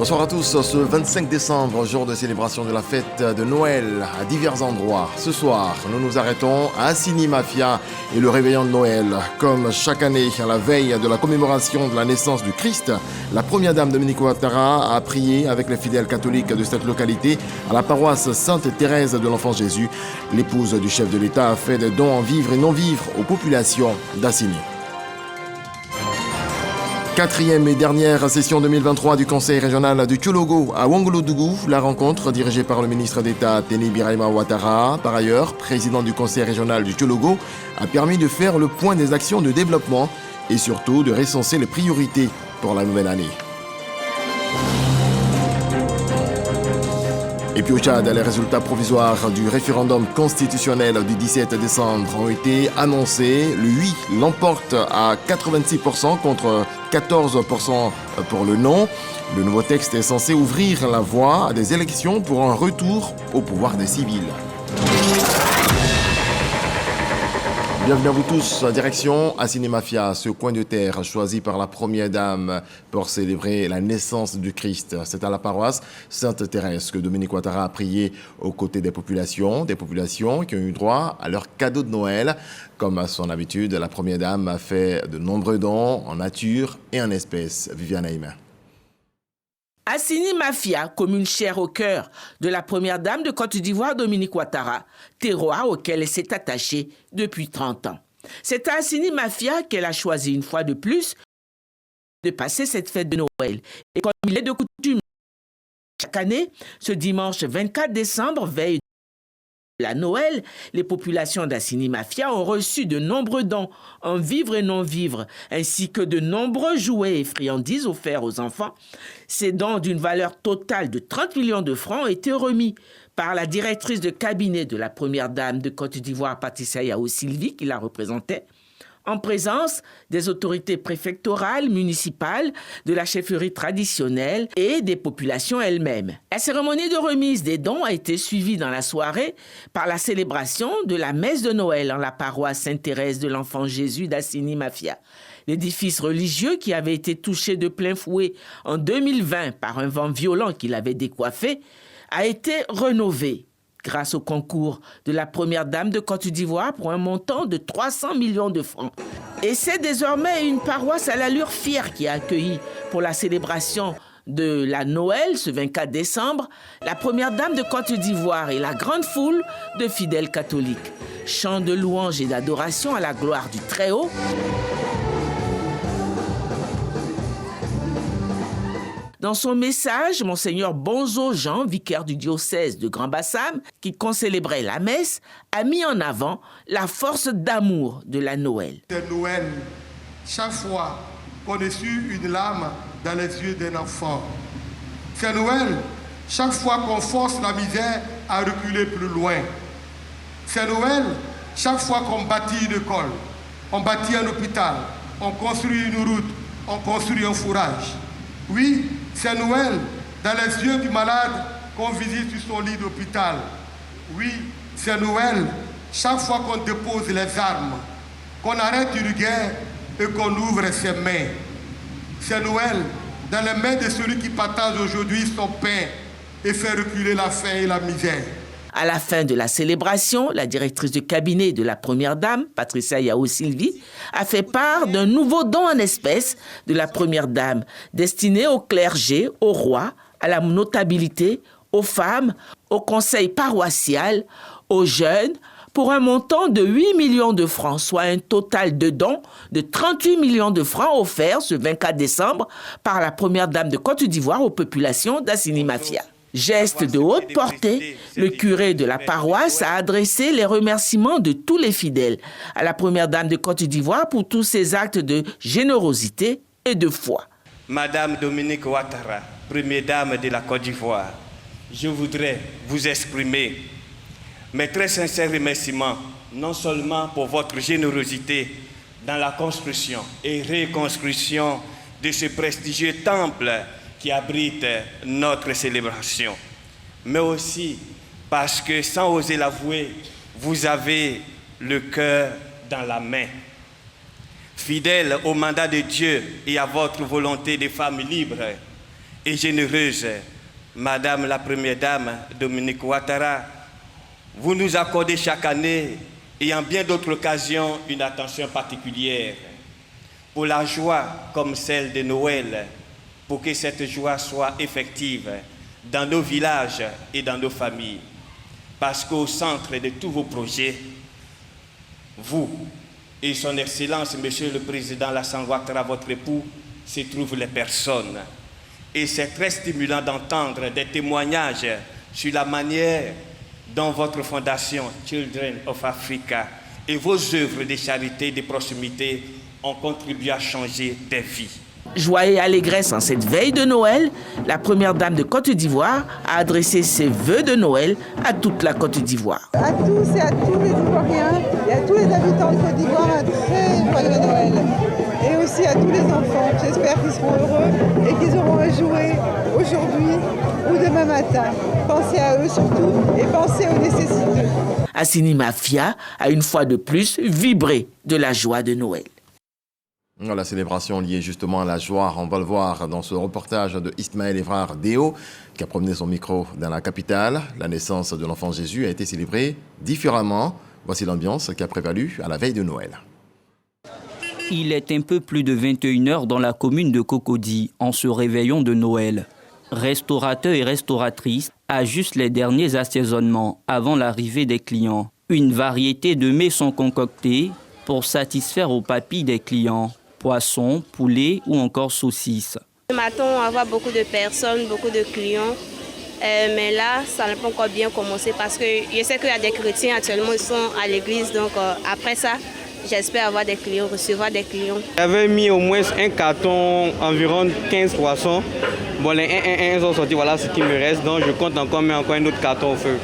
Bonsoir à tous, ce 25 décembre, jour de célébration de la fête de Noël à divers endroits. Ce soir, nous nous arrêtons à Assini Mafia et le réveillon de Noël. Comme chaque année, à la veille de la commémoration de la naissance du Christ, la première dame Dominique Ouattara a prié avec les fidèles catholiques de cette localité à la paroisse Sainte-Thérèse de l'Enfant Jésus. L'épouse du chef de l'État a fait des dons en vivres et non-vivres aux populations d'Assini. Quatrième et dernière session 2023 du Conseil régional du Tchologo à Ouangouloudougou. La rencontre dirigée par le ministre d'État Teni Birahima Ouattara, par ailleurs président du Conseil régional du Tchologo, a permis de faire le point des actions de développement et surtout de recenser les priorités pour la nouvelle année. Et puis au Tchad, les résultats provisoires du référendum constitutionnel du 17 décembre ont été annoncés. Le oui l'emporte à 86% contre 14% pour le non. Le nouveau texte est censé ouvrir la voie à des élections pour un retour au pouvoir des civils. Bienvenue à vous tous, direction Assini Mafia, ce coin de terre choisi par la première dame pour célébrer la naissance du Christ. C'est à la paroisse Sainte-Thérèse que Dominique Ouattara a prié aux côtés des populations qui ont eu droit à leur cadeau de Noël. Comme à son habitude, la première dame a fait de nombreux dons en nature et en espèces. Viviane Aïma. Assini Mafia, commune chère au cœur de la première dame de Côte d'Ivoire, Dominique Ouattara, terroir auquel elle s'est attachée depuis 30 ans. C'est à Assini Mafia qu'elle a choisi une fois de plus de passer cette fête de Noël. Et comme il est de coutume, chaque année, ce dimanche 24 décembre, veille de la Noël, les populations d'Assini Mafia ont reçu de nombreux dons en vivres et non-vivres, ainsi que de nombreux jouets et friandises offerts aux enfants. Ces dons d'une valeur totale de 30 millions de francs ont été remis par la directrice de cabinet de la première dame de Côte d'Ivoire, Patricia Yao Sylvie, qui la représentait, en présence des autorités préfectorales, municipales, de la chefferie traditionnelle et des populations elles-mêmes. La cérémonie de remise des dons a été suivie dans la soirée par la célébration de la messe de Noël en la paroisse Sainte-Thérèse de l'Enfant Jésus d'Assini Mafia. L'édifice religieux, qui avait été touché de plein fouet en 2020 par un vent violent qui l'avait décoiffé, a été rénové grâce au concours de la première dame de Côte d'Ivoire pour un montant de 300 millions de francs. Et c'est désormais une paroisse à l'allure fière qui a accueilli pour la célébration de la Noël, ce 24 décembre, la première dame de Côte d'Ivoire et la grande foule de fidèles catholiques. Chants de louange et d'adoration à la gloire du Très-Haut. Dans son message, Monseigneur Bonzo Jean, vicaire du diocèse de Grand-Bassam, qui concélébrait la messe, a mis en avant la force d'amour de la Noël. C'est Noël, chaque fois qu'on essuie une larme dans les yeux d'un enfant. C'est Noël, chaque fois qu'on force la misère à reculer plus loin. C'est Noël, chaque fois qu'on bâtit une école, on bâtit un hôpital, on construit une route, on construit un fourrage. Oui, c'est Noël, dans les yeux du malade qu'on visite sur son lit d'hôpital. Oui, c'est Noël, chaque fois qu'on dépose les armes, qu'on arrête une guerre et qu'on ouvre ses mains. C'est Noël, dans les mains de celui qui partage aujourd'hui son pain et fait reculer la faim et la misère. À la fin de la célébration, la directrice de cabinet de la première dame, Patricia Yao Sylvie, a fait part d'un nouveau don en espèces de la première dame, destiné au clergé, au roi, à la notabilité, aux femmes, au conseil paroissial, aux jeunes, pour un montant de 8 millions de francs, soit un total de dons de 38 millions de francs offerts ce 24 décembre par la première dame de Côte d'Ivoire aux populations d'Assini Mafia. Geste de haute portée, le curé de la paroisse a adressé les remerciements de tous les fidèles à la première dame de Côte d'Ivoire pour tous ses actes de générosité et de foi. Madame Dominique Ouattara, première dame de la Côte d'Ivoire, je voudrais vous exprimer mes très sincères remerciements, non seulement pour votre générosité dans la construction et reconstruction de ce prestigieux temple qui abrite notre célébration, mais aussi parce que, sans oser l'avouer, vous avez le cœur dans la main. Fidèle au mandat de Dieu et à votre volonté de femme libre, et généreuse, Madame la Première Dame Dominique Ouattara, vous nous accordez chaque année et en bien d'autres occasions une attention particulière pour la joie comme celle de Noël, pour que cette joie soit effective dans nos villages et dans nos familles. Parce qu'au centre de tous vos projets, vous et son Excellence, Monsieur le Président Alassane Ouattara, votre époux, se trouvent les personnes. Et c'est très stimulant d'entendre des témoignages sur la manière dont votre fondation Children of Africa et vos œuvres de charité et de proximité ont contribué à changer des vies. Joie et allégresse en cette veille de Noël, la première dame de Côte d'Ivoire a adressé ses vœux de Noël à toute la Côte d'Ivoire. À tous et à tous les Ivoiriens et à tous les habitants de Côte d'Ivoire, un très joyeux Noël. Et aussi à tous les enfants, j'espère qu'ils seront heureux et qu'ils auront à jouer aujourd'hui ou demain matin. Pensez à eux surtout et pensez aux nécessiteux. Assini Mafia a une fois de plus vibré de la joie de Noël. La célébration liée justement à la joie, on va le voir dans ce reportage de Ismaël Evrard Déo, qui a promené son micro dans la capitale. La naissance de l'enfant Jésus a été célébrée différemment. Voici l'ambiance qui a prévalu à la veille de Noël. Il est un peu plus de 21h dans la commune de Cocody, en ce réveillon de Noël. Restaurateurs et restauratrices ajustent les derniers assaisonnements avant l'arrivée des clients. Une variété de mets sont concoctés pour satisfaire aux papilles des clients. Poisson, poulet ou encore saucisses. Ce matin, on va avoir beaucoup de personnes, beaucoup de clients. Mais là, ça n'a pas encore bien commencé parce que je sais qu'il y a des chrétiens actuellement, ils sont à l'église. Donc après ça, j'espère avoir des clients, recevoir des clients. J'avais mis au moins un carton, environ 15 poissons. Bon, les 1 sont sortis, voilà ce qui me reste. Donc je compte encore mettre encore un autre carton au feu.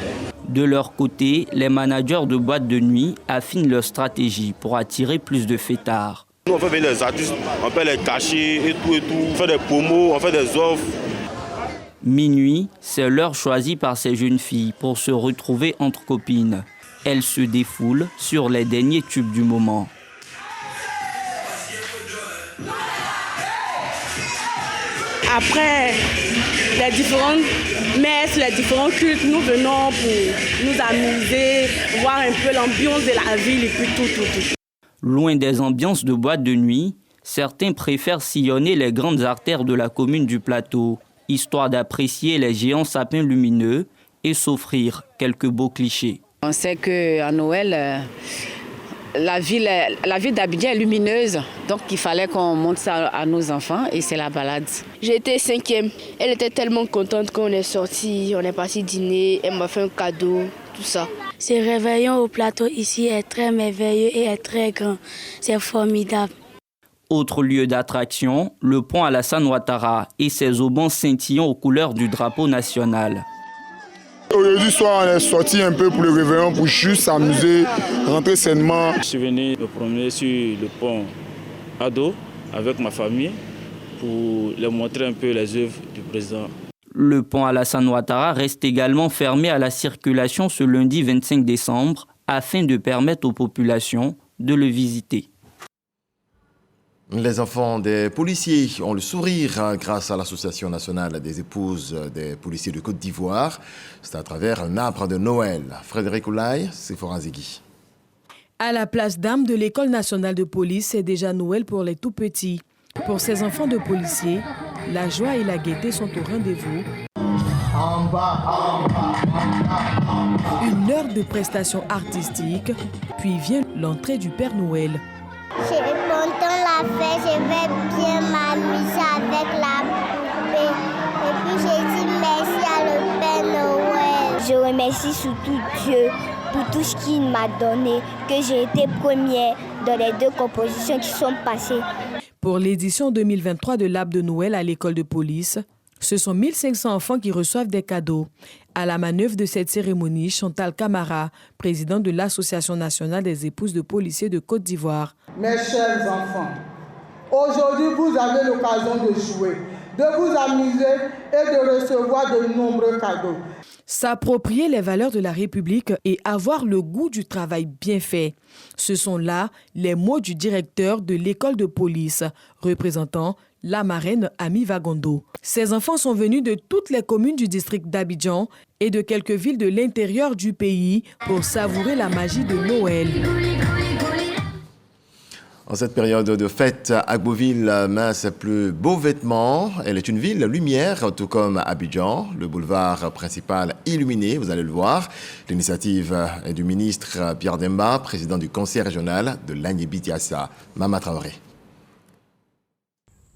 De leur côté, les managers de boîtes de nuit affinent leur stratégie pour attirer plus de fêtards. Nous, on fait venir les artistes, on peut les cacher et tout, on fait des promos, on fait des offres. Minuit, c'est l'heure choisie par ces jeunes filles pour se retrouver entre copines. Elles se défoulent sur les derniers tubes du moment. Après les différentes messes, les différents cultes, nous venons pour nous amuser, voir un peu l'ambiance de la ville et puis tout. Loin des ambiances de boîte de nuit, certains préfèrent sillonner les grandes artères de la commune du Plateau, histoire d'apprécier les géants sapins lumineux et s'offrir quelques beaux clichés. On sait qu'à Noël, la ville d'Abidjan est lumineuse, donc il fallait qu'on montre ça à nos enfants et c'est la balade. J'étais 5e. Elle était tellement contente qu'on est sorti, on est parti dîner, elle m'a fait un cadeau, tout ça. Ce réveillon au Plateau ici est très merveilleux et est très grand. C'est formidable. Autre lieu d'attraction, le pont Alassane Ouattara et ses haubans scintillants aux couleurs du drapeau national. Aujourd'hui soir, on est sorti un peu pour le réveillon, pour juste s'amuser, rentrer sainement. Je suis venu me promener sur le pont Ado avec ma famille pour leur montrer un peu les œuvres du président. Le pont Alassane Ouattara reste également fermé à la circulation ce lundi 25 décembre afin de permettre aux populations de le visiter. Les enfants des policiers ont le sourire grâce à l'Association nationale des épouses des policiers de Côte d'Ivoire. C'est à travers un arbre de Noël. Frédéric Oulaye, Sephora Zegui. À la place d'armes de l'École nationale de police, c'est déjà Noël pour les tout-petits. Pour ces enfants de policiers, la joie et la gaieté sont au rendez-vous. Une heure de prestations artistiques, puis vient l'entrée du Père Noël. Pendant la fête, je vais bien m'amuser avec la poupée. Et puis j'ai dit merci à le Père Noël. Je remercie surtout Dieu pour tout ce qu'il m'a donné, que j'ai été première dans les 2 compositions qui sont passées. Pour l'édition 2023 de l'Arbre de Noël à l'école de police, ce sont 1500 enfants qui reçoivent des cadeaux. À la manœuvre de cette cérémonie, Chantal Camara, présidente de l'Association nationale des épouses de policiers de Côte d'Ivoire. Mes chers enfants, aujourd'hui vous avez l'occasion de jouer. de vous amuser et de recevoir de nombreux cadeaux. S'approprier les valeurs de la République et avoir le goût du travail bien fait. Ce sont là les mots du directeur de l'école de police, représentant la marraine Ami Vagondo. Ces enfants sont venus de toutes les communes du district d'Abidjan et de quelques villes de l'intérieur du pays pour savourer la magie de Noël. En cette période de fête, Agboville met ses plus beaux vêtements. Elle est une ville lumière, tout comme Abidjan. Le boulevard principal illuminé, vous allez le voir. L'initiative est du ministre Pierre Demba, président du conseil régional de l'Agné-Bidiassa. Mama Traoré.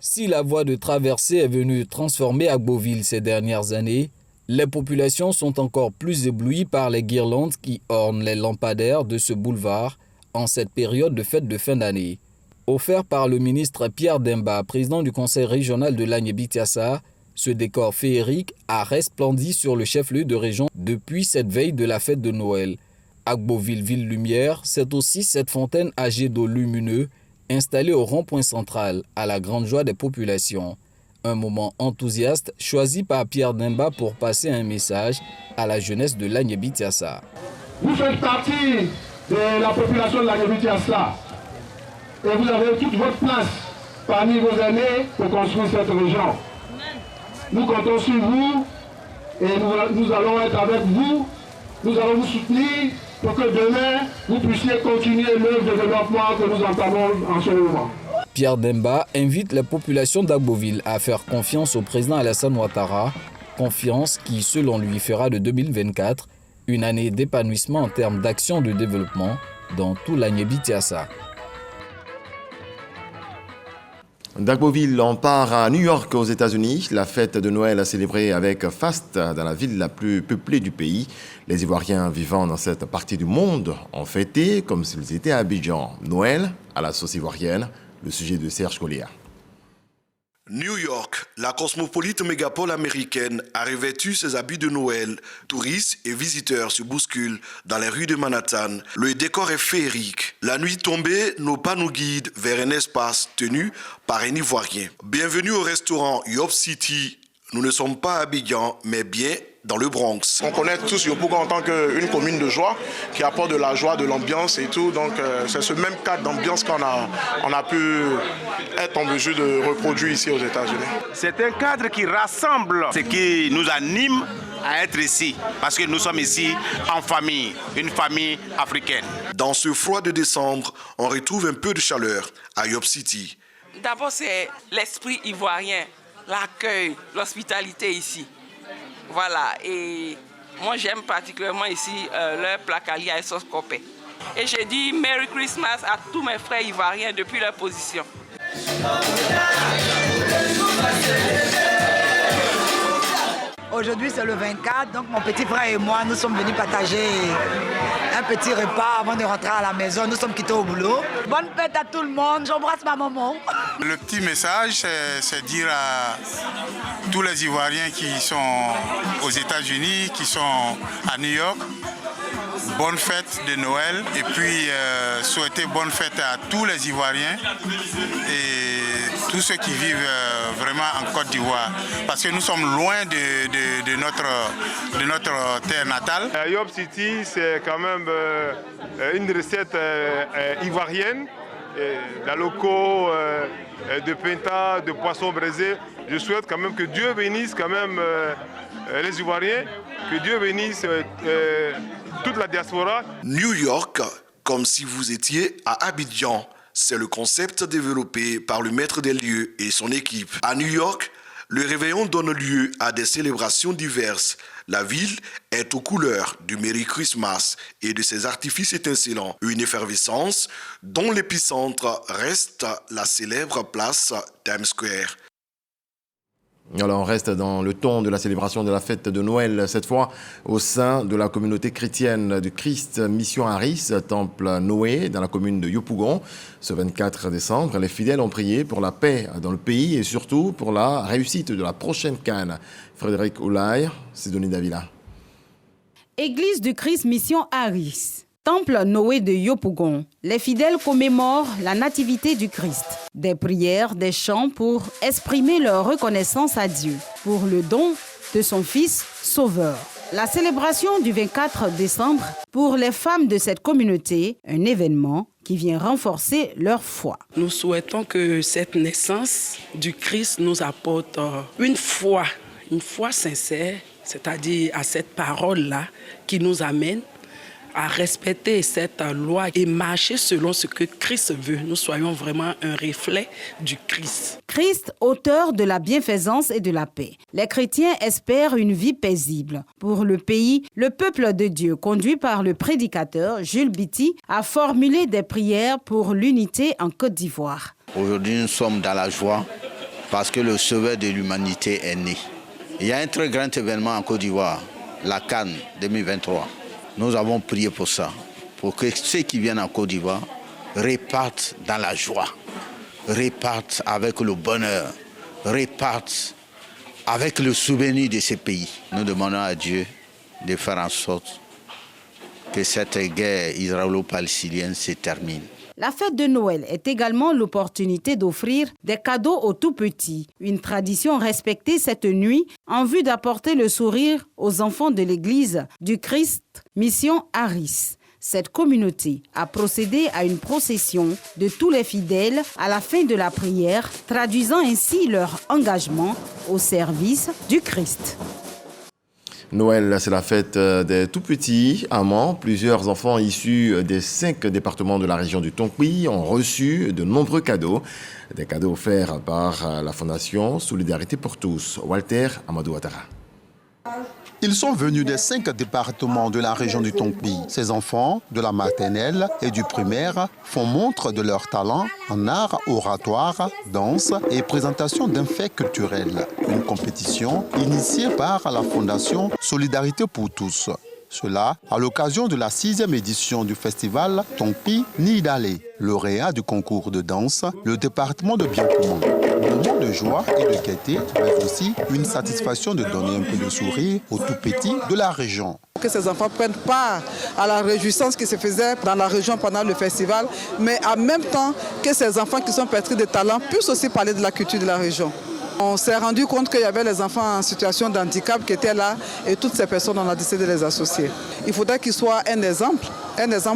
Si la voie de traversée est venue transformer Agboville ces dernières années, les populations sont encore plus éblouies par les guirlandes qui ornent les lampadaires de ce boulevard en cette période de fête de fin d'année. Offert par le ministre Pierre Demba, président du conseil régional de l'Agné-Bidiassa, ce décor féerique a resplendi sur le chef-lieu de région depuis cette veille de la fête de Noël. Agboville Ville Lumière, c'est aussi cette fontaine à jet d'eau lumineux installée au rond-point central, à la grande joie des populations. Un moment enthousiaste choisi par Pierre Demba pour passer un message à la jeunesse de l'Agné-Bidiassa. Vous faites partie de la population de l'Agné-Bidiassa et vous avez toute votre place parmi vos aînés pour construire cette région. Nous comptons sur vous et nous allons être avec vous, nous allons vous soutenir pour que demain vous puissiez continuer l'œuvre de développement que nous entamons en ce moment. Pierre Demba invite les populations d'Agboville à faire confiance au président Alassane Ouattara, confiance qui, selon lui, fera de 2024 une année d'épanouissement en termes d'action de développement dans tout l'Agné-Bidiassa. D'Agboville, on part à New York aux États-Unis. La fête de Noël a célébré avec faste dans la ville la plus peuplée du pays. Les Ivoiriens vivant dans cette partie du monde ont fêté comme s'ils étaient à Abidjan. Noël à la sauce ivoirienne, le sujet de Serge Collier. New York, la cosmopolite mégapole américaine, a revêtu ses habits de Noël. Touristes et visiteurs se bousculent dans les rues de Manhattan. Le décor est féerique. La nuit tombée, nos pas nous guident vers un espace tenu par un Ivoirien. Bienvenue au restaurant Yop City. Nous ne sommes pas à Abidjan, mais bien dans le Bronx. On connaît tous Yopougon en tant qu'une commune de joie qui apporte de la joie, de l'ambiance et tout. Donc c'est ce même cadre d'ambiance qu'on a pu être en mesure de reproduire ici aux États-Unis. C'est un cadre qui rassemble ce qui nous anime à être ici, parce que nous sommes ici en famille, une famille africaine. Dans ce froid de décembre, on retrouve un peu de chaleur à Yop City. D'abord, c'est l'esprit ivoirien, l'accueil, l'hospitalité ici. Voilà, et moi j'aime particulièrement ici leur placali à sauce copé. Et je dis Merry Christmas à tous mes frères ivoiriens depuis leur position. Aujourd'hui c'est le 24, donc mon petit frère et moi nous sommes venus partager un petit repas avant de rentrer à la maison. Nous sommes quittés au boulot. Bonne fête à tout le monde, j'embrasse ma maman. Le petit message, c'est dire à tous les Ivoiriens qui sont aux États-Unis, qui sont à New York, bonne fête de Noël et puis souhaiter bonne fête à tous les Ivoiriens et tous ceux qui vivent vraiment en Côte d'Ivoire. Parce que nous sommes loin de notre terre natale. Yop City, c'est quand même une recette ivoirienne, la loco de pinta, de poisson braisé. Je souhaite quand même que Dieu bénisse quand même les Ivoiriens, que Dieu bénisse toute la diaspora. New York, comme si vous étiez à Abidjan. C'est le concept développé par le maître des lieux et son équipe. À New York, le réveillon donne lieu à des célébrations diverses. La ville est aux couleurs du Merry Christmas et de ses artifices étincelants. Une effervescence dont l'épicentre reste la célèbre place Times Square. Alors on reste dans le ton de la célébration de la fête de Noël, cette fois au sein de la communauté chrétienne du Christ Mission Harris, temple Noé, dans la commune de Yopougon. Ce 24 décembre, les fidèles ont prié pour la paix dans le pays et surtout pour la réussite de la prochaine CAN. Frédéric Oulaye, Sidonie Davila. Église du Christ Mission Harris. Temple Noé de Yopougon, les fidèles commémorent la nativité du Christ. Des prières, des chants pour exprimer leur reconnaissance à Dieu pour le don de son Fils Sauveur. La célébration du 24 décembre pour les femmes de cette communauté, un événement qui vient renforcer leur foi. Nous souhaitons que cette naissance du Christ nous apporte une foi sincère, c'est-à-dire à cette parole-là qui nous amène à respecter cette loi et marcher selon ce que Christ veut. Nous soyons vraiment un reflet du Christ. Christ, auteur de la bienfaisance et de la paix. Les chrétiens espèrent une vie paisible. Pour le pays, le peuple de Dieu, conduit par le prédicateur Jules Biti, a formulé des prières pour l'unité en Côte d'Ivoire. Aujourd'hui, nous sommes dans la joie parce que le sauveur de l'humanité est né. Il y a un très grand événement en Côte d'Ivoire, la CAN 2023. Nous avons prié pour ça, pour que ceux qui viennent en Côte d'Ivoire repartent dans la joie, repartent avec le bonheur, repartent avec le souvenir de ces pays. Nous demandons à Dieu de faire en sorte que cette guerre israélo-palestinienne se termine. La fête de Noël est également l'opportunité d'offrir des cadeaux aux tout-petits. Une tradition respectée cette nuit en vue d'apporter le sourire aux enfants de l'église du Christ Mission Harris. Cette communauté a procédé à une procession de tous les fidèles à la fin de la prière, traduisant ainsi leur engagement au service du Christ. Noël, c'est la fête des tout-petits amants. Plusieurs enfants issus des 5 départements de la région du Tonki ont reçu de nombreux cadeaux. Des cadeaux offerts par la Fondation Solidarité pour tous. Walter Amadou Ouattara. Ils sont venus des 5 départements de la région du Tonki. Ces enfants, de la maternelle et du primaire, font montre de leur talent en art oratoire, danse et présentation d'un fait culturel. Une compétition initiée par la Fondation Solidarité pour tous. Cela à l'occasion de la 6e édition du festival Tonki Nidale, lauréat du concours de danse, le département de Biancoumont. Moment de joie et de gaieté, mais aussi une satisfaction de donner un peu de sourire aux tout-petits de la région. Que ces enfants prennent part à la réjouissance qui se faisait dans la région pendant le festival, mais en même temps que ces enfants qui sont pétris de talent puissent aussi parler de la culture de la région. On s'est rendu compte qu'il y avait les enfants en situation de handicap qui étaient là et toutes ces personnes, on a décidé de les associer. Il faudrait qu'ils soient un exemple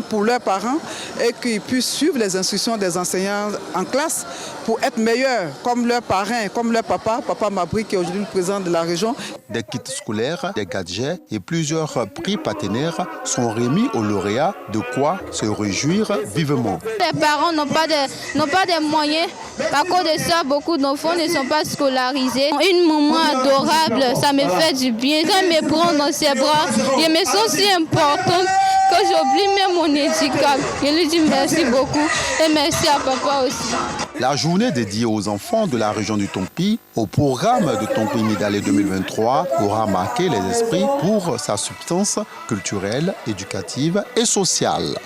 pour leurs parents et qu'ils puissent suivre les instructions des enseignants en classe pour être meilleurs comme leurs parents, comme leur papa Mabri qui est aujourd'hui le président de la région. Des kits scolaires, des gadgets et plusieurs prix partenaires sont remis aux lauréats, de quoi se réjouir vivement. Les parents n'ont pas de moyens, à cause de ça, beaucoup d'enfants ne sont pas scolarisés. Une maman adorable, ça me fait du bien. Quand elle me prend dans ses bras, je me sens si importante que j'oublie même mon handicap. Je lui dis merci beaucoup et merci à papa aussi. La journée dédiée aux enfants de la région du Tonki, au programme de Tonki Nidale 2023, aura marqué les esprits pour sa substance culturelle, éducative et sociale.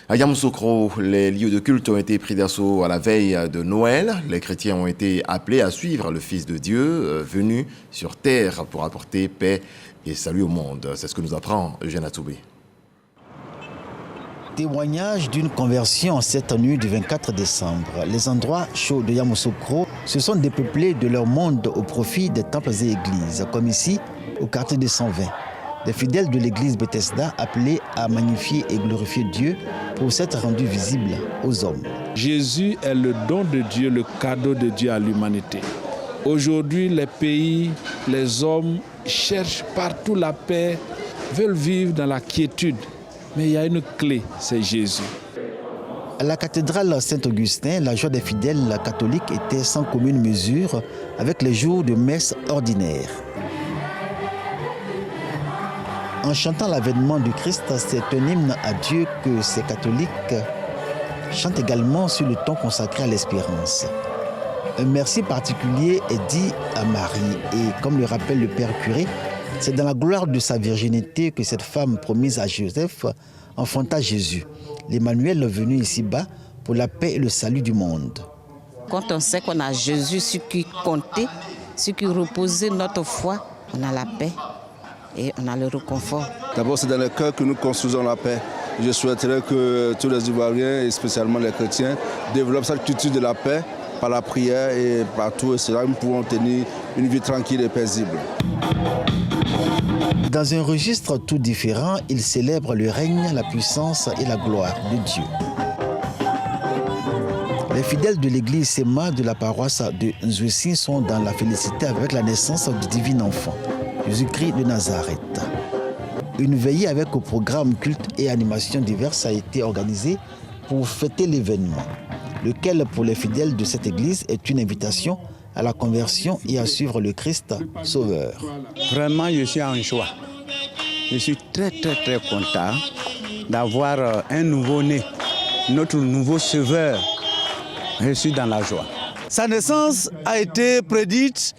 À Yamoussoukro, les lieux de culte ont été pris d'assaut à la veille de Noël. Les chrétiens ont été appelés à suivre le Fils de Dieu, venu sur terre pour apporter paix et salut au monde. C'est ce que nous apprend Eugène Atoubé. Témoignage d'une conversion cette nuit du 24 décembre. Les endroits chauds de Yamoussoukro se sont dépeuplés de leur monde au profit des temples et églises, comme ici au quartier des 120. Des fidèles de l'église Bethesda appelés à magnifier et glorifier Dieu pour s'être rendus visibles aux hommes. Jésus est le don de Dieu, le cadeau de Dieu à l'humanité. Aujourd'hui, les pays, les hommes cherchent partout la paix, veulent vivre dans la quiétude. Mais il y a une clé, c'est Jésus. À la cathédrale Saint-Augustin, la joie des fidèles catholiques était sans commune mesure avec les jours de messe ordinaire. En chantant l'avènement du Christ, c'est un hymne à Dieu que ces catholiques chantent également sur le ton consacré à l'espérance. Un merci particulier est dit à Marie et comme le rappelle le Père curé, c'est dans la gloire de sa virginité que cette femme promise à Joseph enfanta Jésus, l'Emmanuel venu ici-bas pour la paix et le salut du monde. Quand on sait qu'on a Jésus, sur qui compter, sur qui reposer notre foi, on a la paix. et on a le réconfort. D'abord, c'est dans le cœur que nous construisons la paix. Je souhaiterais que tous les Ivoiriens, et spécialement les chrétiens, développent cette culture de la paix par la prière et partout. Et cela, nous pouvons tenir une vie tranquille et paisible. Dans un registre tout différent, il célèbre le règne, la puissance et la gloire de Dieu. Les fidèles de l'église Sema de la paroisse de Nzouessi sont dans la félicité avec la naissance du divin enfant, Jésus-Christ de Nazareth. Une veillée avec au programme culte et animations diverses a été organisée pour fêter l'événement, lequel pour les fidèles de cette église est une invitation à la conversion et à suivre le Christ Sauveur. Vraiment, je suis en joie. Je suis très content d'avoir un nouveau-né, notre nouveau Sauveur. Je suis dans la joie. Sa naissance a été prédite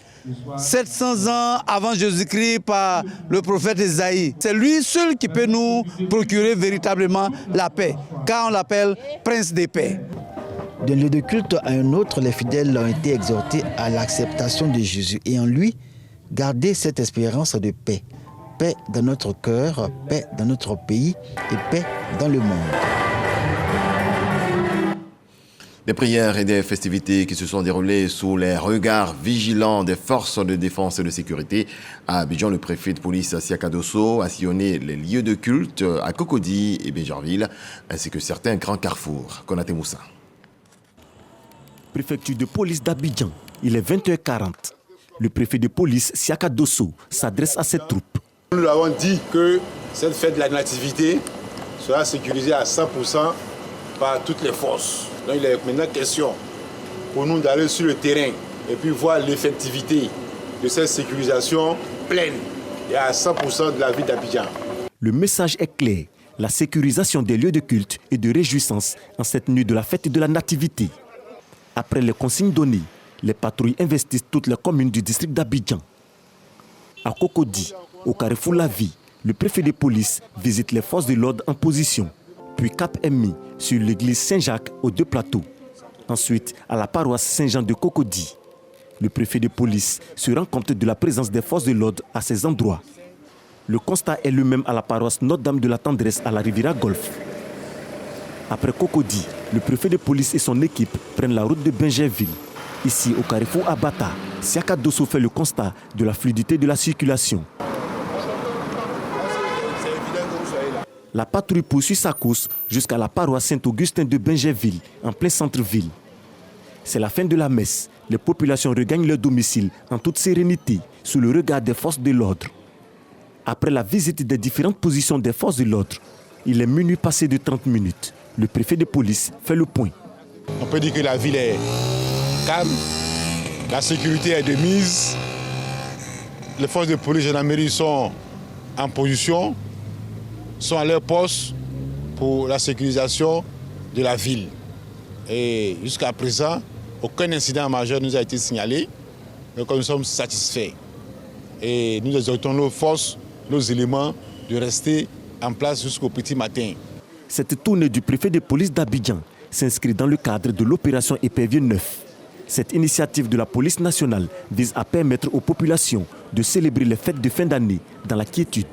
700 ans avant Jésus-Christ par le prophète Isaïe. C'est lui seul qui peut nous procurer véritablement la paix, car on l'appelle Prince des paix. D'un lieu de culte à un autre, les fidèles ont été exhortés à l'acceptation de Jésus et en lui, garder cette espérance de paix. Paix dans notre cœur, paix dans notre pays et paix dans le monde. Des prières et des festivités qui se sont déroulées sous les regards vigilants des forces de défense et de sécurité. À Abidjan, le préfet de police Siaka Dosso a sillonné les lieux de culte à Cocody et Béjarville, ainsi que certains grands carrefours. Konaté Moussa. Préfecture de police d'Abidjan, il est 20h40. Le préfet de police Siaka Dosso s'adresse à cette troupe. Nous lui avons dit que cette fête de la nativité sera sécurisée à 100% par toutes les forces. Donc il est maintenant question pour nous d'aller sur le terrain et puis voir l'effectivité de cette sécurisation pleine et à 100% de la ville d'Abidjan. Le message est clair, la sécurisation des lieux de culte et de réjouissance en cette nuit de la fête de la nativité. Après les consignes données, les patrouilles investissent toutes les communes du district d'Abidjan. À Cocody, au carrefour La Vie, le préfet de police visite les forces de l'ordre en position. Puis Cap est mis sur l'église Saint-Jacques aux Deux Plateaux. Ensuite, à la paroisse Saint-Jean de Cocody. Le préfet de police se rend compte de la présence des forces de l'ordre à ces endroits. Le constat est le même à la paroisse Notre-Dame de la Tendresse à la Riviera Golf. Après Cocody, le préfet de police et son équipe prennent la route de Benjerville. Ici, au carrefour Abata, Siaka Dosso fait le constat de la fluidité de la circulation. La patrouille poursuit sa course jusqu'à la paroisse Saint-Augustin de Benjerville, en plein centre-ville. C'est la fin de la messe. Les populations regagnent leur domicile en toute sérénité, sous le regard des forces de l'ordre. Après la visite des différentes positions des forces de l'ordre, il est minuit passé de 30 minutes. Le préfet de police fait le point. On peut dire que la ville est calme, la sécurité est de mise, les forces de police et gendarmerie sont en position, sont à leur poste pour la sécurisation de la ville. Et jusqu'à présent, aucun incident majeur nous a été signalé, donc nous sommes satisfaits. Et nous exhortons nos forces, nos éléments de rester en place jusqu'au petit matin. Cette tournée du préfet de police d'Abidjan s'inscrit dans le cadre de l'opération Épervier 9. Cette initiative de la police nationale vise à permettre aux populations de célébrer les fêtes de fin d'année dans la quiétude.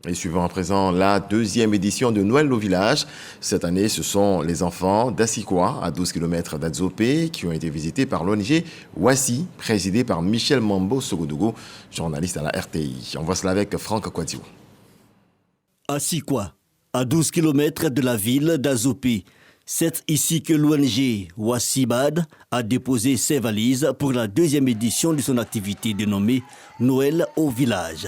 Et suivant à présent la deuxième édition de Noël au village. Cette année, ce sont les enfants d'Assikwa, à 12 km d'Adzopé, qui ont été visités par l'ONG Wassi, présidée par Michel Mambo Sogodogo, journaliste à la RTI. On voit cela avec Franck Kouadio. Assikwa, à 12 km de la ville d'Adzopé. C'est ici que l'ONG Wassibad a déposé ses valises pour la deuxième édition de son activité dénommée Noël au village.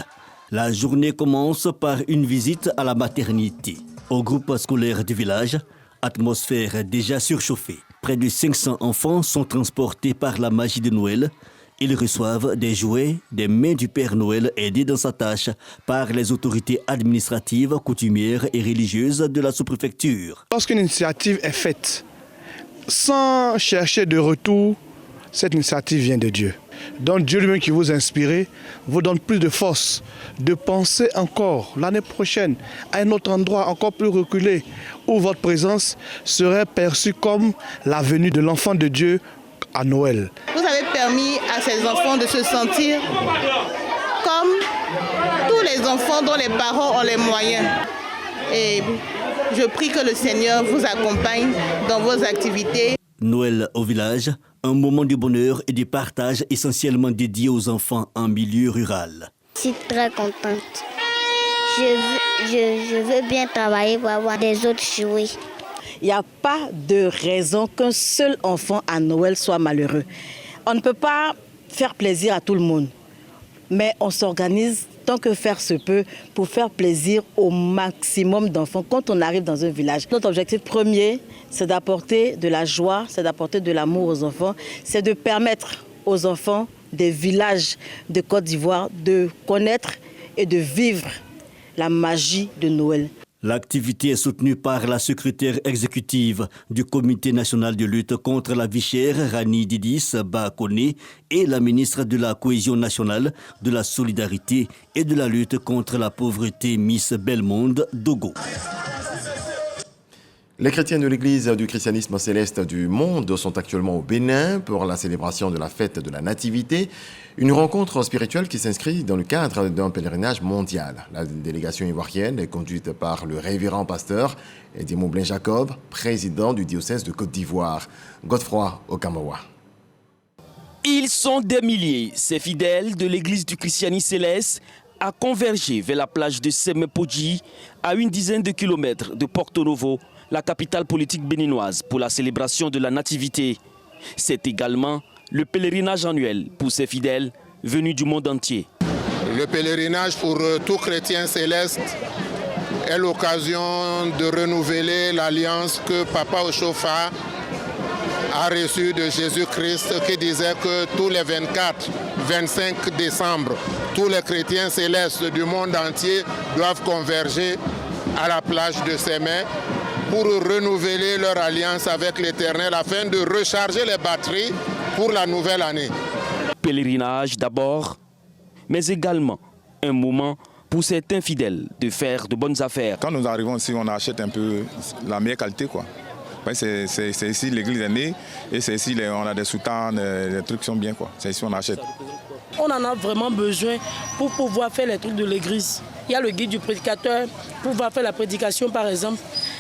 La journée commence par une visite à la maternité. Au groupe scolaire du village, atmosphère déjà surchauffée. Près de 500 enfants sont transportés par la magie de Noël. Ils reçoivent des jouets des mains du Père Noël aidés dans sa tâche par les autorités administratives, coutumières et religieuses de la sous-préfecture. Lorsqu'une initiative est faite, sans chercher de retour, cette initiative vient de Dieu. Donc Dieu lui-même qui vous inspire, vous donne plus de force de penser encore l'année prochaine à un autre endroit encore plus reculé où votre présence serait perçue comme la venue de l'enfant de Dieu à Noël. Vous avez permis à ces enfants de se sentir comme tous les enfants dont les parents ont les moyens. Et je prie que le Seigneur vous accompagne dans vos activités. Noël au village, un moment de bonheur et de partage essentiellement dédié aux enfants en milieu rural. Je suis très contente. Je veux bien travailler pour avoir des autres jouets. Il n'y a pas de raison qu'un seul enfant à Noël soit malheureux. On ne peut pas faire plaisir à tout le monde, mais on s'organise tant que faire se peut pour faire plaisir au maximum d'enfants quand on arrive dans un village. Notre objectif premier, c'est d'apporter de la joie, c'est d'apporter de l'amour aux enfants, c'est de permettre aux enfants des villages de Côte d'Ivoire de connaître et de vivre la magie de Noël. L'activité est soutenue par la secrétaire exécutive du Comité national de lutte contre la vie chère, Rani Didis Bakone, et la ministre de la Cohésion nationale, de la solidarité et de la lutte contre la pauvreté, Miss Belmonde Dogo. Les chrétiens de l'Église du christianisme céleste du monde sont actuellement au Bénin pour la célébration de la fête de la Nativité, une rencontre spirituelle qui s'inscrit dans le cadre d'un pèlerinage mondial. La délégation ivoirienne est conduite par le révérend pasteur Eddie Moulin Jacob, président du diocèse de Côte d'Ivoire, Godefroy Okamawa. Ils sont des milliers, ces fidèles de l'Église du christianisme céleste, à converger vers la plage de Semepodji, à une dizaine de kilomètres de Porto Novo, la capitale politique béninoise, pour la célébration de la Nativité. C'est également le pèlerinage annuel pour ces fidèles venus du monde entier. Le pèlerinage pour tout chrétien céleste est l'occasion de renouveler l'alliance que Papa Oshofa a reçue de Jésus-Christ, qui disait que tous les 24-25 décembre, tous les chrétiens célestes du monde entier doivent converger à la plage de Sémé pour renouveler leur alliance avec l'Éternel afin de recharger les batteries pour la nouvelle année. Pèlerinage d'abord, mais également un moment pour certains fidèles de faire de bonnes affaires. Quand nous arrivons ici, on achète un peu la meilleure qualité, quoi. C'est ici l'église est née et c'est ici on a des soutanes, des trucs qui sont bien, quoi. C'est ici on achète. On en a vraiment besoin pour pouvoir faire les trucs de l'église. Il y a le guide du prédicateur pour pouvoir faire la prédication par exemple.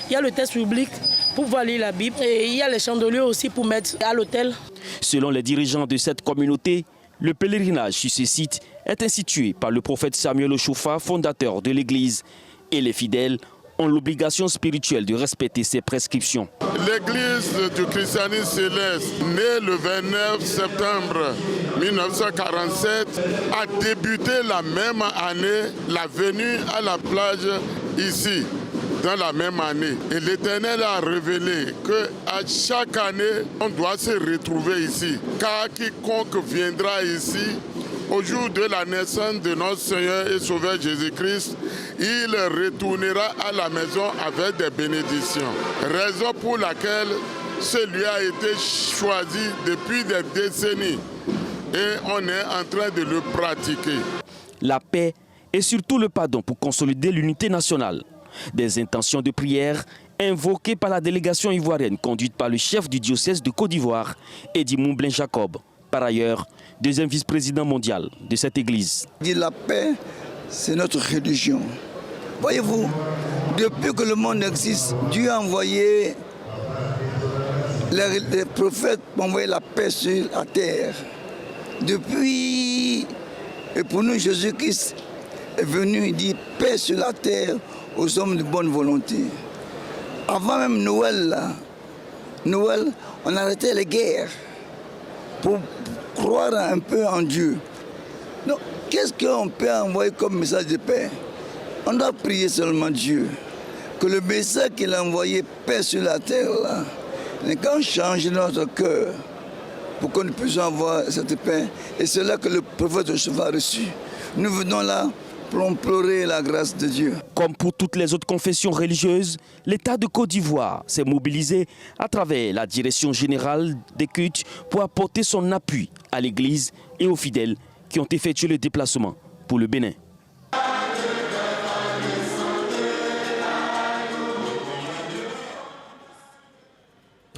Il y a le texte public pour pouvoir lire la Bible. Et il y a les chandeliers aussi pour mettre à l'hôtel. Selon les dirigeants de cette communauté, le pèlerinage sur ce site est institué par le prophète Samuel Oshofa, fondateur de l'église. Et les fidèles ont l'obligation spirituelle de respecter ses prescriptions. L'église du christianisme céleste, née le 29 septembre 1947, a débuté la même année la venue à la plage ici, dans la même année. Et l'Éternel a révélé qu'à chaque année, on doit se retrouver ici. Car quiconque viendra ici, au jour de la naissance de notre Seigneur et Sauveur Jésus-Christ, il retournera à la maison avec des bénédictions. Raison pour laquelle celui a été choisi depuis des décennies et on est en train de le pratiquer. La paix et surtout le pardon pour consolider l'unité nationale. Des intentions de prière invoquées par la délégation ivoirienne conduite par le chef du diocèse de Côte d'Ivoire, Eddie Moulin Jacob. Par ailleurs, deuxième vice-président mondial de cette église. La paix, c'est notre religion. Voyez-vous, depuis que le monde existe, Dieu a envoyé les prophètes pour envoyer la paix sur la terre. Depuis, et pour nous, Jésus-Christ est venu dire paix sur la terre aux hommes de bonne volonté. Avant même Noël, on arrêtait les guerres pour croire un peu en Dieu. Donc, qu'est-ce qu'on peut envoyer comme message de paix? On doit prier seulement Dieu. Que le message qu'il a envoyé, paix sur la terre, là, n'est qu'à changer notre cœur pour que nous puissions avoir cette paix. Et c'est là que le prophète Oshofa a reçu. Nous venons là pour implorer la grâce de Dieu. Comme pour toutes les autres confessions religieuses, l'État de Côte d'Ivoire s'est mobilisé à travers la Direction générale des cultes pour apporter son appui à l'Église et aux fidèles qui ont effectué le déplacement pour le Bénin.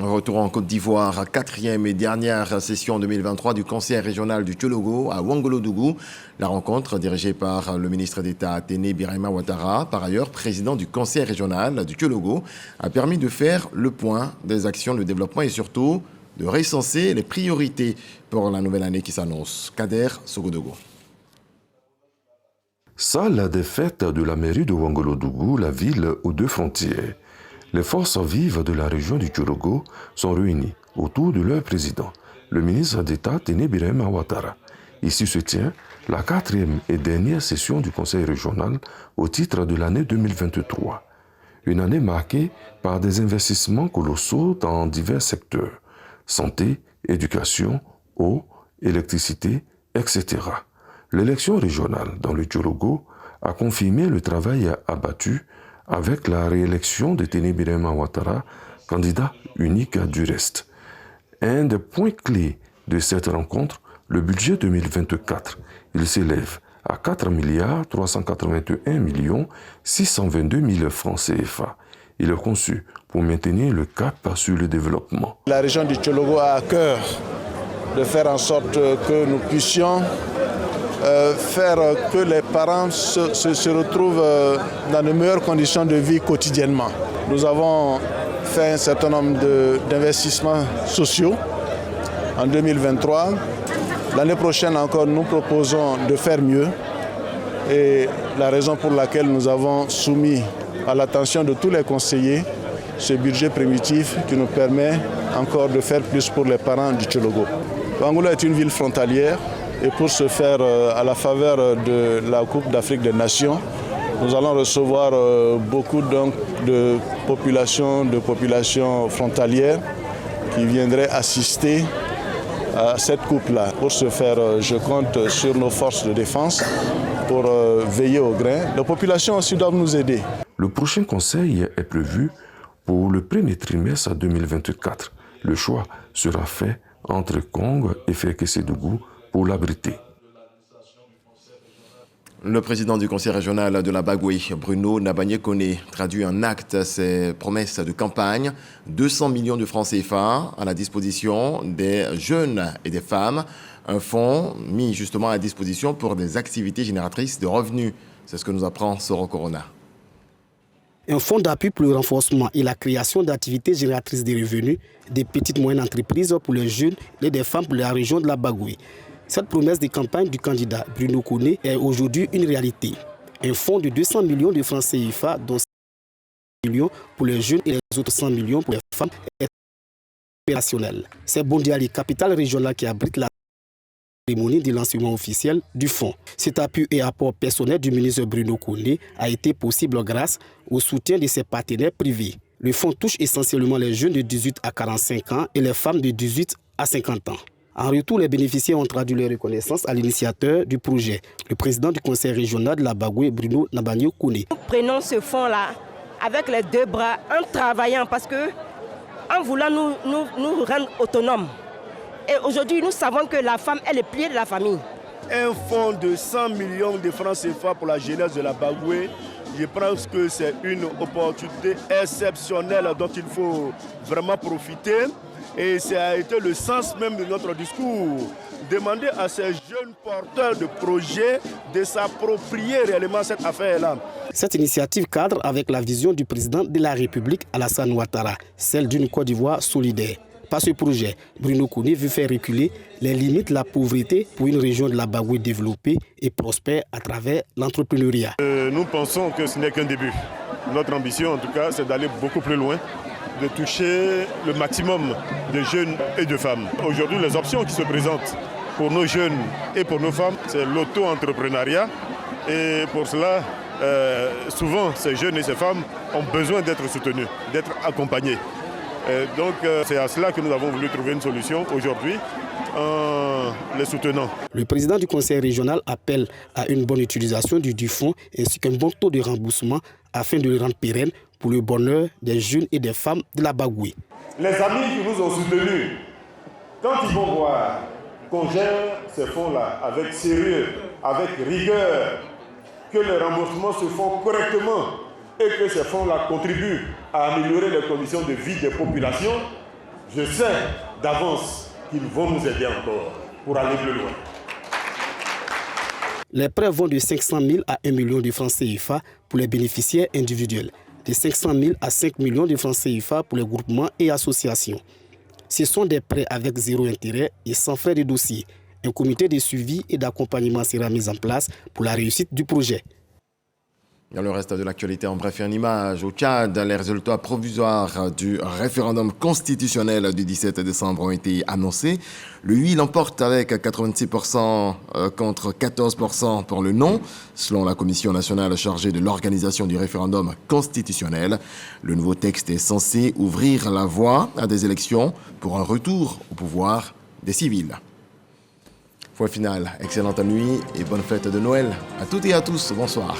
Retour en Côte d'Ivoire, 4e et dernière session 2023 du Conseil régional du Thiologo à Ouangolodougou. La rencontre, dirigée par le ministre d'État Téné Birahima Ouattara, par ailleurs président du Conseil régional du Thiologo, a permis de faire le point des actions de développement et surtout de recenser les priorités pour la nouvelle année qui s'annonce. Kader Sogodogo. Salle des fêtes de la mairie de Ouangolodougou, la ville aux deux frontières. Les forces vives de la région du Thiologo sont réunies autour de leur président, le ministre d'État Téné Birahima Ouattara. Ici se tient la 4e et dernière session du Conseil régional au titre de l'année 2023. Une année marquée par des investissements colossaux dans divers secteurs, santé, éducation, eau, électricité, etc. L'élection régionale dans le Thiologo a confirmé le travail abattu avec la réélection de Téné Birahima Ouattara, candidat unique du reste. Un des points clés de cette rencontre, le budget 2024. Il s'élève à 4 381 622 000 francs CFA. Il est conçu pour maintenir le cap sur le développement. La région du Thiologo a à cœur de faire en sorte que nous puissions faire que les parents se retrouvent dans de meilleures conditions de vie quotidiennement. Nous avons fait un certain nombre d'investissements sociaux en 2023. L'année prochaine encore, nous proposons de faire mieux. Et la raison pour laquelle nous avons soumis à l'attention de tous les conseillers ce budget primitif qui nous permet encore de faire plus pour les parents du Thiologo. Ouangolo est une ville frontalière. Et pour ce faire, à la faveur de la Coupe d'Afrique des Nations, nous allons recevoir beaucoup de populations frontalières qui viendraient assister à cette coupe-là. Pour ce faire, je compte sur nos forces de défense pour veiller au grain. Les populations aussi doivent nous aider. Le prochain conseil est prévu pour le premier trimestre 2024. Le choix sera fait entre Kong et Fekessédougou pour l'abriter. Le président du conseil régional de la Bagoué, Bruno Nabagné-Koné, traduit en acte ses promesses de campagne. 200 millions de francs CFA à la disposition des jeunes et des femmes. Un fonds mis justement à disposition pour des activités génératrices de revenus. C'est ce que nous apprend Soro Corona. Un fonds d'appui pour le renforcement et la création d'activités génératrices de revenus des petites et moyennes entreprises pour les jeunes et des femmes pour la région de la Bagoué. Cette promesse de campagne du candidat Bruno Koné est aujourd'hui une réalité. Un fonds de 200 millions de francs CFA, dont 100 millions pour les jeunes et les autres 100 millions pour les femmes, est opérationnel. C'est Bondiali, capitale régionale, qui abrite la cérémonie de lancement officiel du fonds. Cet appui et apport personnel du ministre Bruno Koné a été possible grâce au soutien de ses partenaires privés. Le fonds touche essentiellement les jeunes de 18 à 45 ans et les femmes de 18 à 50 ans. En retour, les bénéficiaires ont traduit leur reconnaissance à l'initiateur du projet, le président du conseil régional de la Bagoué, Bruno Nabagné-Koné. Nous prenons ce fonds-là avec les deux bras en travaillant parce que, en voulant nous rendre autonomes. Et aujourd'hui, nous savons que la femme est le pilier de la famille. Un fonds de 100 millions de francs CFA pour la jeunesse de la Bagoué, je pense que c'est une opportunité exceptionnelle dont il faut vraiment profiter. Et ça a été le sens même de notre discours. Demander à ces jeunes porteurs de projets de s'approprier réellement cette affaire-là. Cette initiative cadre avec la vision du président de la République, Alassane Ouattara, celle d'une Côte d'Ivoire solidaire. Par ce projet, Bruno Koné veut faire reculer les limites de la pauvreté pour une région de la Bagoué développée et prospère à travers l'entrepreneuriat. Nous pensons que ce n'est qu'un début. Notre ambition, en tout cas, c'est d'aller beaucoup plus loin, de toucher le maximum de jeunes et de femmes. Aujourd'hui, les options qui se présentent pour nos jeunes et pour nos femmes, c'est l'auto-entrepreneuriat. Et pour cela, souvent, ces jeunes et ces femmes ont besoin d'être soutenus, d'être accompagnés. Donc, c'est à cela que nous avons voulu trouver une solution aujourd'hui en les soutenant. Le président du conseil régional appelle à une bonne utilisation du fonds ainsi qu'un bon taux de remboursement afin de le rendre pérenne pour le bonheur des jeunes et des femmes de la Bagoué. Les amis qui nous ont soutenus, quand ils vont voir qu'on gère ces fonds-là avec sérieux, avec rigueur, que les remboursements se font correctement et que ces fonds-là contribuent à améliorer les conditions de vie des populations, Je sais d'avance qu'ils vont nous aider encore pour aller plus loin. Les prêts vont de 500 000 à 1 million de francs CFA pour les bénéficiaires individuels, de 500 000 à 5 millions de francs CFA pour les groupements et associations. Ce sont des prêts avec zéro intérêt et sans frais de dossier. Un comité de suivi et d'accompagnement sera mis en place pour la réussite du projet. Dans le reste de l'actualité, en bref, une image au Tchad, les résultats provisoires du référendum constitutionnel du 17 décembre ont été annoncés. Le oui l'emporte avec 86% contre 14% pour le non, selon la Commission nationale chargée de l'organisation du référendum constitutionnel. Le nouveau texte est censé ouvrir la voie à des élections pour un retour au pouvoir des civils. Point final, excellente nuit et bonne fête de Noël à toutes et à tous. Bonsoir.